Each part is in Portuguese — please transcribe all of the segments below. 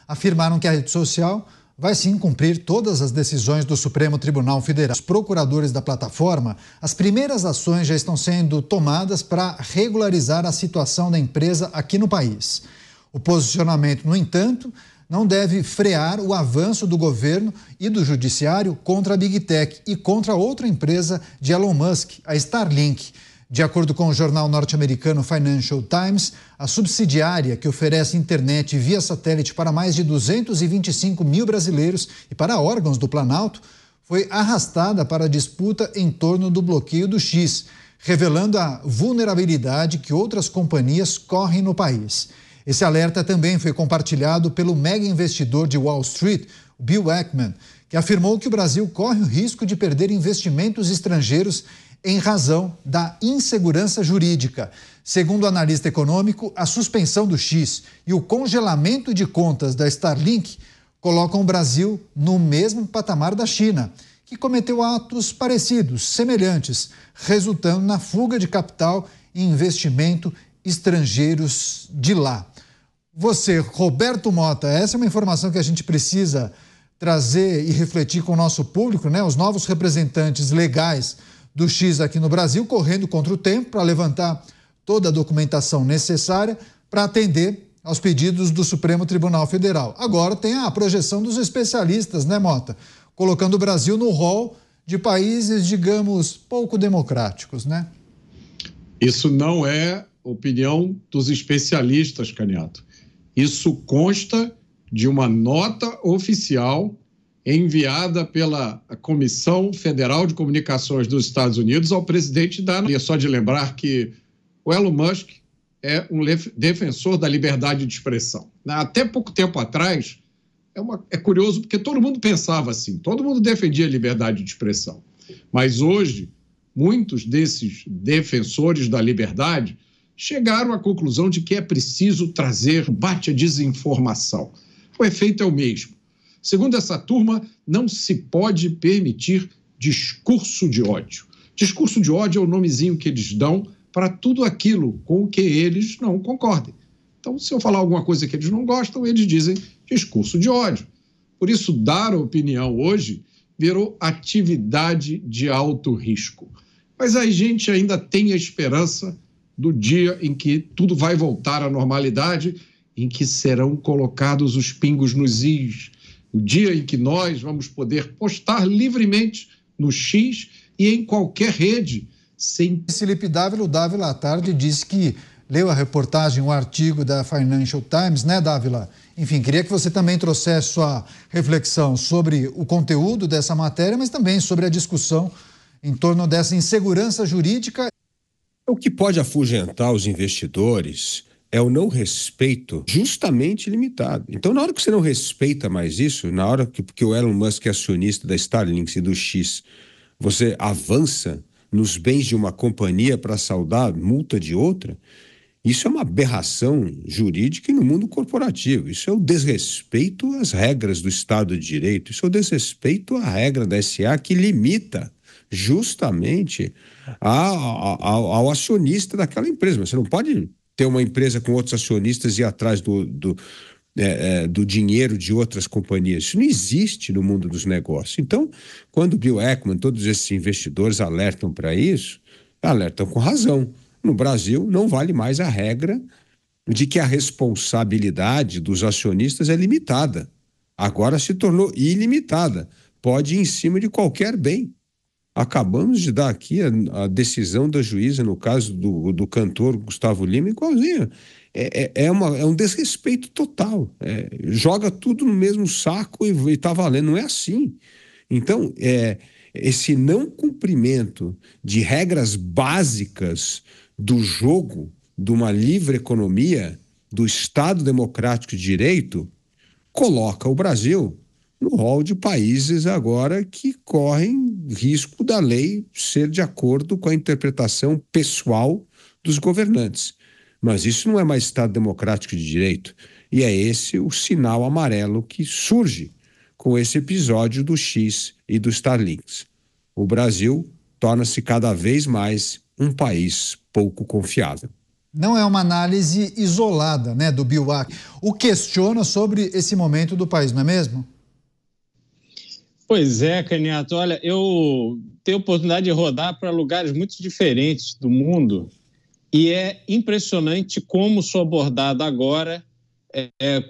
afirmaram que a rede social vai sim cumprir todas as decisões do Supremo Tribunal Federal. Os procuradores da plataforma, as primeiras ações já estão sendo tomadas para regularizar a situação da empresa aqui no país. O posicionamento, no entanto, não deve frear o avanço do governo e do judiciário contra a Big Tech e contra outra empresa de Elon Musk, a Starlink. De acordo com o jornal norte-americano Financial Times, a subsidiária que oferece internet via satélite para mais de 225 mil brasileiros e para órgãos do Planalto foi arrastada para a disputa em torno do bloqueio do X, revelando a vulnerabilidade que outras companhias correm no país. Esse alerta também foi compartilhado pelo mega investidor de Wall Street, Bill Ackman, que afirmou que o Brasil corre o risco de perder investimentos estrangeiros em razão da insegurança jurídica. Segundo o analista econômico, a suspensão do X e o congelamento de contas da Starlink colocam o Brasil no mesmo patamar da China, que cometeu atos parecidos, semelhantes, resultando na fuga de capital e investimento estrangeiros de lá. Você, Roberto Mota, essa é uma informação que a gente precisa trazer e refletir com o nosso público, né? Os novos representantes legais do X aqui no Brasil, correndo contra o tempo para levantar toda a documentação necessária para atender aos pedidos do Supremo Tribunal Federal. Agora tem a projeção dos especialistas, né, Mota? Colocando o Brasil no rol de países, digamos, pouco democráticos, né? Isso não é opinião dos especialistas, Canhoto. Isso consta de uma nota oficial enviada pela Comissão Federal de Comunicações dos Estados Unidos ao presidente da... É só de lembrar que o Elon Musk é um defensor da liberdade de expressão. Até pouco tempo atrás, é curioso porque todo mundo pensava assim, todo mundo defendia a liberdade de expressão. Mas hoje, muitos desses defensores da liberdade chegaram à conclusão de que é preciso trazer combate à desinformação. O efeito é o mesmo. Segundo essa turma, não se pode permitir discurso de ódio. Discurso de ódio é o nomezinho que eles dão para tudo aquilo com o que eles não concordem. Então, se eu falar alguma coisa que eles não gostam, eles dizem discurso de ódio. Por isso, dar opinião hoje virou atividade de alto risco. Mas a gente ainda tem a esperança do dia em que tudo vai voltar à normalidade, em que serão colocados os pingos nos is, o dia em que nós vamos poder postar livremente no X e em qualquer rede. Sem... Felipe Dávila, o Dávila à tarde disse que leu a reportagem, o artigo da Financial Times, né, Dávila? Enfim, queria que você também trouxesse sua reflexão sobre o conteúdo dessa matéria, mas também sobre a discussão em torno dessa insegurança jurídica. O que pode afugentar os investidores é o não respeito justamente limitado. Então, na hora que você não respeita mais isso, na hora que o Elon Musk é acionista da Starlink e do X, você avança nos bens de uma companhia para saldar multa de outra, isso é uma aberração jurídica e no mundo corporativo. Isso é o desrespeito às regras do Estado de Direito, isso é o desrespeito à regra da SA que limita justamente ao acionista daquela empresa. Mas você não pode ter uma empresa com outros acionistas e ir atrás do dinheiro de outras companhias. Isso não existe no mundo dos negócios. Então, quando Bill Ackman, todos esses investidores alertam para isso, alertam com razão. No Brasil, não vale mais a regra de que a responsabilidade dos acionistas é limitada. Agora se tornou ilimitada. Pode ir em cima de qualquer bem. Acabamos de dar aqui a decisão da juíza no caso do cantor Gustavo Lima, igualzinho. É um desrespeito total. Joga tudo no mesmo saco e tá valendo. Não é assim. Então, esse não cumprimento de regras básicas do jogo de uma livre economia, do Estado Democrático de Direito, coloca o Brasil no rol de países agora que correm risco da lei ser de acordo com a interpretação pessoal dos governantes. Mas isso não é mais Estado Democrático de Direito. E é esse o sinal amarelo que surge com esse episódio do X e do Starlinks. O Brasil torna-se cada vez mais um país pouco confiável. não é uma análise isolada, né, do BIUAC. O questiona sobre esse momento do país, não é mesmo? Pois é, Caniato. Olha, eu tenho a oportunidade de rodar para lugares muito diferentes do mundo e é impressionante como sou abordado agora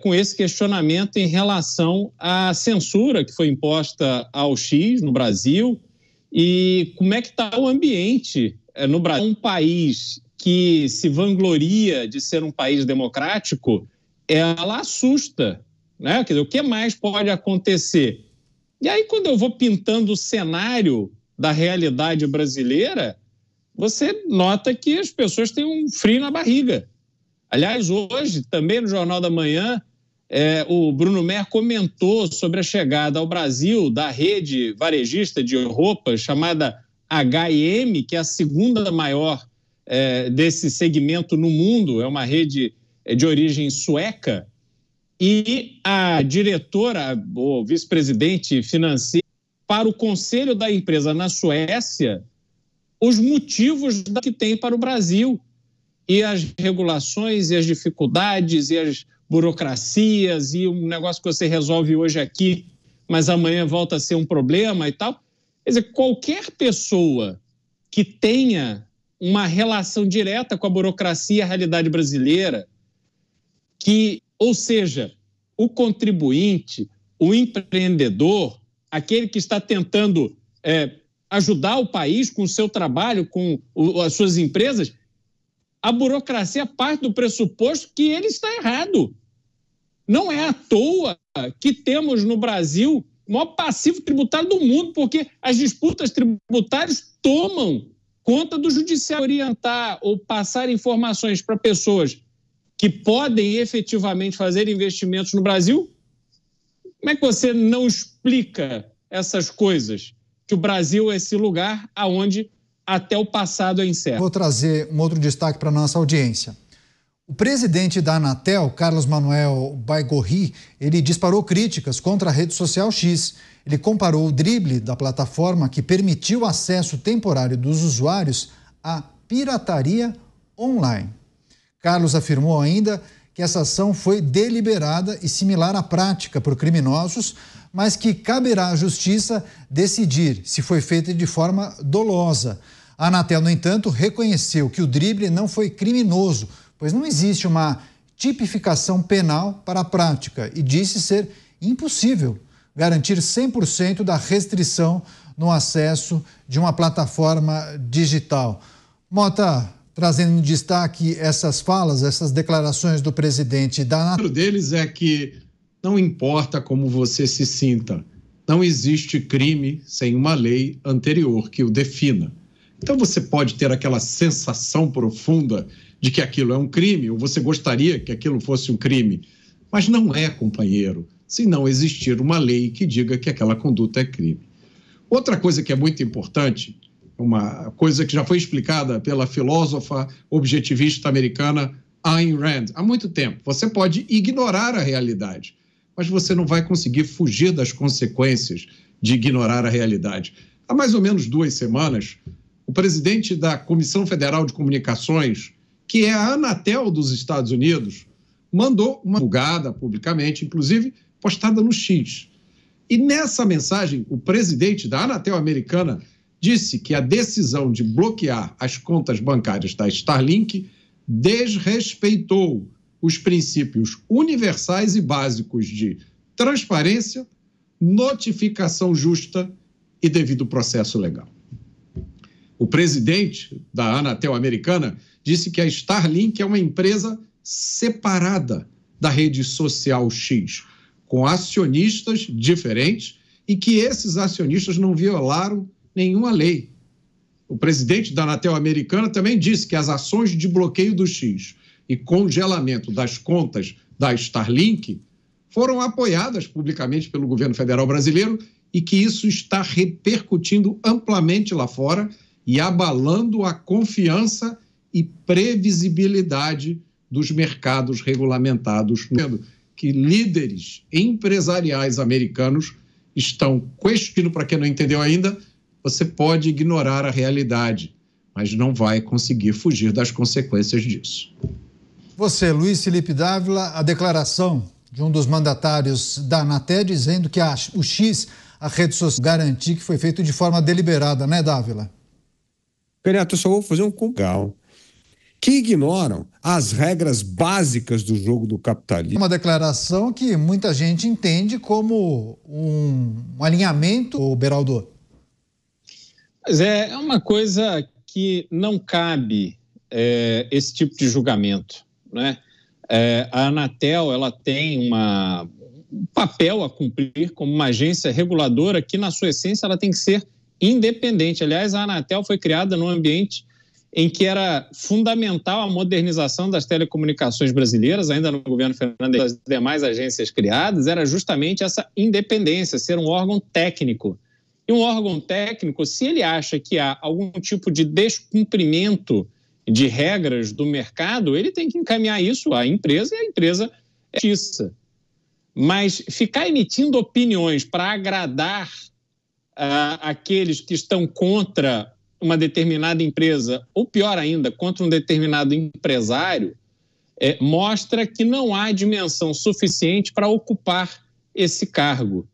com esse questionamento em relação à censura que foi imposta ao X no Brasil e como é que está o ambiente no Brasil. Um país que se vangloria de ser um país democrático, ela assusta, né? Quer dizer, o que mais pode acontecer? E aí, quando eu vou pintando o cenário da realidade brasileira, você nota que as pessoas têm um frio na barriga. Aliás, hoje, também no Jornal da Manhã, o Bruno Mer comentou sobre a chegada ao Brasil da rede varejista de roupas chamada H&M, que é a segunda maior desse segmento no mundo, é uma rede de origem sueca. E a diretora, o vice-presidente financeiro, para o conselho da empresa na Suécia, os motivos que tem para o Brasil e as regulações e as dificuldades e as burocracias e um negócio que você resolve hoje aqui, mas amanhã volta a ser um problema e tal. Quer dizer, qualquer pessoa que tenha uma relação direta com a burocracia e a realidade brasileira, ou seja, o contribuinte, o empreendedor, aquele que está tentando ajudar o país com o seu trabalho, com as suas empresas, a burocracia parte do pressuposto que ele está errado. Não é à toa que temos no Brasil o maior passivo tributário do mundo, porque as disputas tributárias tomam conta do judiciário. Orientar ou passar informações para pessoas que podem efetivamente fazer investimentos no Brasil, como é que você não explica essas coisas? Que o Brasil é esse lugar onde até o passado é incerto. Vou trazer um outro destaque para a nossa audiência. O presidente da Anatel, Carlos Manuel Baigorri, ele disparou críticas contra a rede social X. Ele comparou o drible da plataforma que permitiu o acesso temporário dos usuários à pirataria online. Carlos afirmou ainda que essa ação foi deliberada e similar à prática por criminosos, mas que caberá à justiça decidir se foi feita de forma dolosa. A Anatel, no entanto, reconheceu que o drible não foi criminoso, pois não existe uma tipificação penal para a prática e disse ser impossível garantir 100% da restrição no acesso de uma plataforma digital. Mota, trazendo em destaque essas falas, essas declarações do presidente da Anatel. O deles é que não importa como você se sinta, não existe crime sem uma lei anterior que o defina. Então você pode ter aquela sensação profunda de que aquilo é um crime, ou você gostaria que aquilo fosse um crime, mas não é, companheiro, se não existir uma lei que diga que aquela conduta é crime. Outra coisa que é muito importante, uma coisa que já foi explicada pela filósofa objetivista americana Ayn Rand há muito tempo. Você pode ignorar a realidade, mas você não vai conseguir fugir das consequências de ignorar a realidade. Há mais ou menos 2 semanas, o presidente da Comissão Federal de Comunicações, que é a Anatel dos Estados Unidos, mandou uma divulgada publicamente, inclusive postada no X. E nessa mensagem, o presidente da Anatel americana disse que a decisão de bloquear as contas bancárias da Starlink desrespeitou os princípios universais e básicos de transparência, notificação justa e devido processo legal. O presidente da Anatel americana disse que a Starlink é uma empresa separada da rede social X, com acionistas diferentes e que esses acionistas não violaram nenhuma lei. O presidente da Anatel americana também disse que as ações de bloqueio do X e congelamento das contas da Starlink foram apoiadas publicamente pelo governo federal brasileiro e que isso está repercutindo amplamente lá fora e abalando a confiança e previsibilidade dos mercados regulamentados, que líderes empresariais americanos estão questionando. Para quem não entendeu ainda, você pode ignorar a realidade, mas não vai conseguir fugir das consequências disso. Você, Luiz Felipe Dávila, a declaração de um dos mandatários da Anatel dizendo que o X, a rede social, garantir que foi feito de forma deliberada, né, Dávila? Renato, eu só vou fazer um comparo que ignoram as regras básicas do jogo do capitalismo. Uma declaração que muita gente entende como um alinhamento, Beraldo. Mas é uma coisa que não cabe esse tipo de julgamento, né? A Anatel, ela tem um papel a cumprir como uma agência reguladora que, na sua essência, ela tem que ser independente. Aliás, a Anatel foi criada num ambiente em que era fundamental a modernização das telecomunicações brasileiras, ainda no governo Fernando e das demais agências criadas, era justamente essa independência, ser um órgão técnico. E um órgão técnico, se ele acha que há algum tipo de descumprimento de regras do mercado, ele tem que encaminhar isso à empresa e a empresa é justiça. Mas ficar emitindo opiniões para agradar aqueles que estão contra uma determinada empresa, ou pior ainda, contra um determinado empresário, mostra que não há dimensão suficiente para ocupar esse cargo.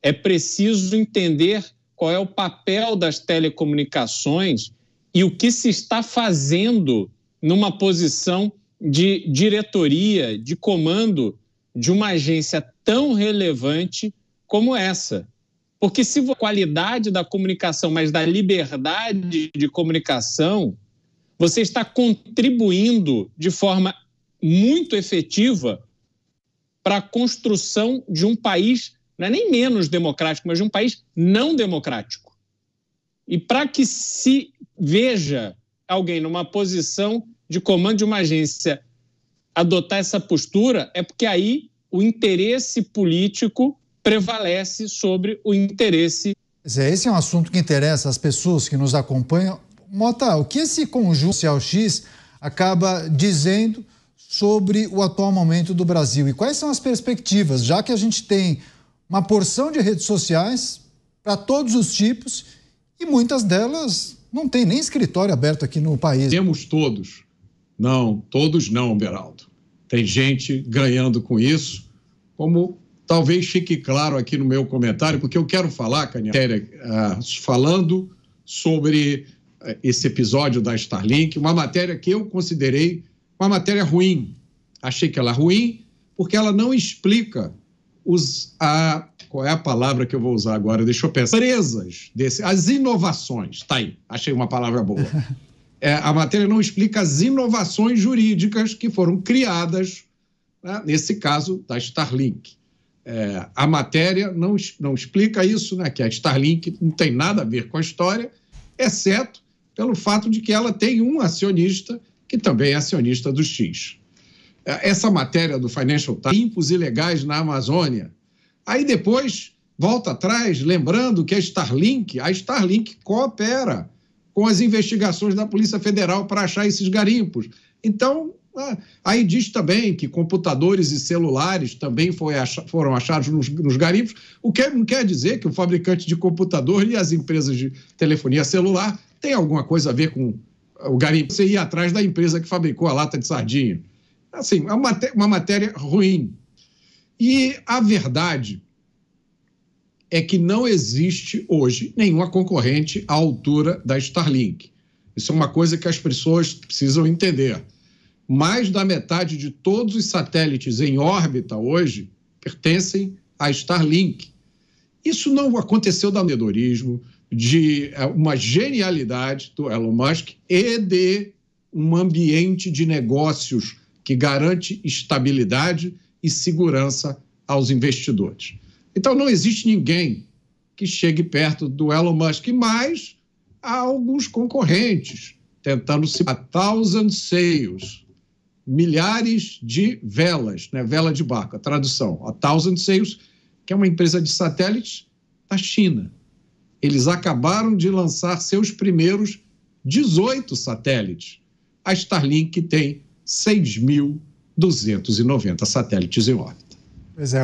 É preciso entender qual é o papel das telecomunicações e o que se está fazendo numa posição de diretoria, de comando de uma agência tão relevante como essa. Porque se a qualidade da comunicação, mas da liberdade de comunicação, você está contribuindo de forma muito efetiva para a construção de um país, não é nem menos democrático, mas de um país não democrático. E para que se veja alguém numa posição de comando de uma agência adotar essa postura, é porque aí o interesse político prevalece sobre o interesse. Esse é um assunto que interessa as pessoas que nos acompanham. Mota, o que esse conjunto social X acaba dizendo sobre o atual momento do Brasil? E quais são as perspectivas, já que a gente tem uma porção de redes sociais para todos os tipos e muitas delas não tem nem escritório aberto aqui no país? Temos todos. Não, todos não, Beraldo. Tem gente ganhando com isso, como talvez fique claro aqui no meu comentário, porque eu quero falar, Canhotéria, falando sobre esse episódio da Starlink, uma matéria que eu considerei uma matéria ruim. Achei que ela é ruim porque ela não explica qual é a palavra que eu vou usar agora? Deixa eu pensar. As inovações. Tá aí, achei uma palavra boa. A matéria não explica as inovações jurídicas que foram criadas, né, nesse caso da Starlink. A matéria não explica isso, né, que a Starlink não tem nada a ver com a história, exceto pelo fato de que ela tem um acionista que também é acionista do X. Essa matéria do Financial Times, limpos ilegais na Amazônia. Aí depois volta atrás, lembrando que a Starlink coopera com as investigações da Polícia Federal para achar esses garimpos. Então, aí diz também que computadores e celulares também foram achados nos garimpos, o que não quer dizer que o fabricante de computador e as empresas de telefonia celular têm alguma coisa a ver com o garimpo. Você ir atrás da empresa que fabricou a lata de sardinha. Assim, é uma matéria ruim. E a verdade é que não existe hoje nenhuma concorrente à altura da Starlink. Isso é uma coisa que as pessoas precisam entender. Mais da metade de todos os satélites em órbita hoje pertencem à Starlink. Isso não aconteceu do amadorismo, de uma genialidade do Elon Musk e de um ambiente de negócios que garante estabilidade e segurança aos investidores. Então, não existe ninguém que chegue perto do Elon Musk, mas há alguns concorrentes tentando se... 1,000 sails, milhares de velas, né? Vela de barco, a tradução. 1,000 sails, que é uma empresa de satélites da China. Eles acabaram de lançar seus primeiros 18 satélites. A Starlink tem 6.290 satélites em órbita. Pois é.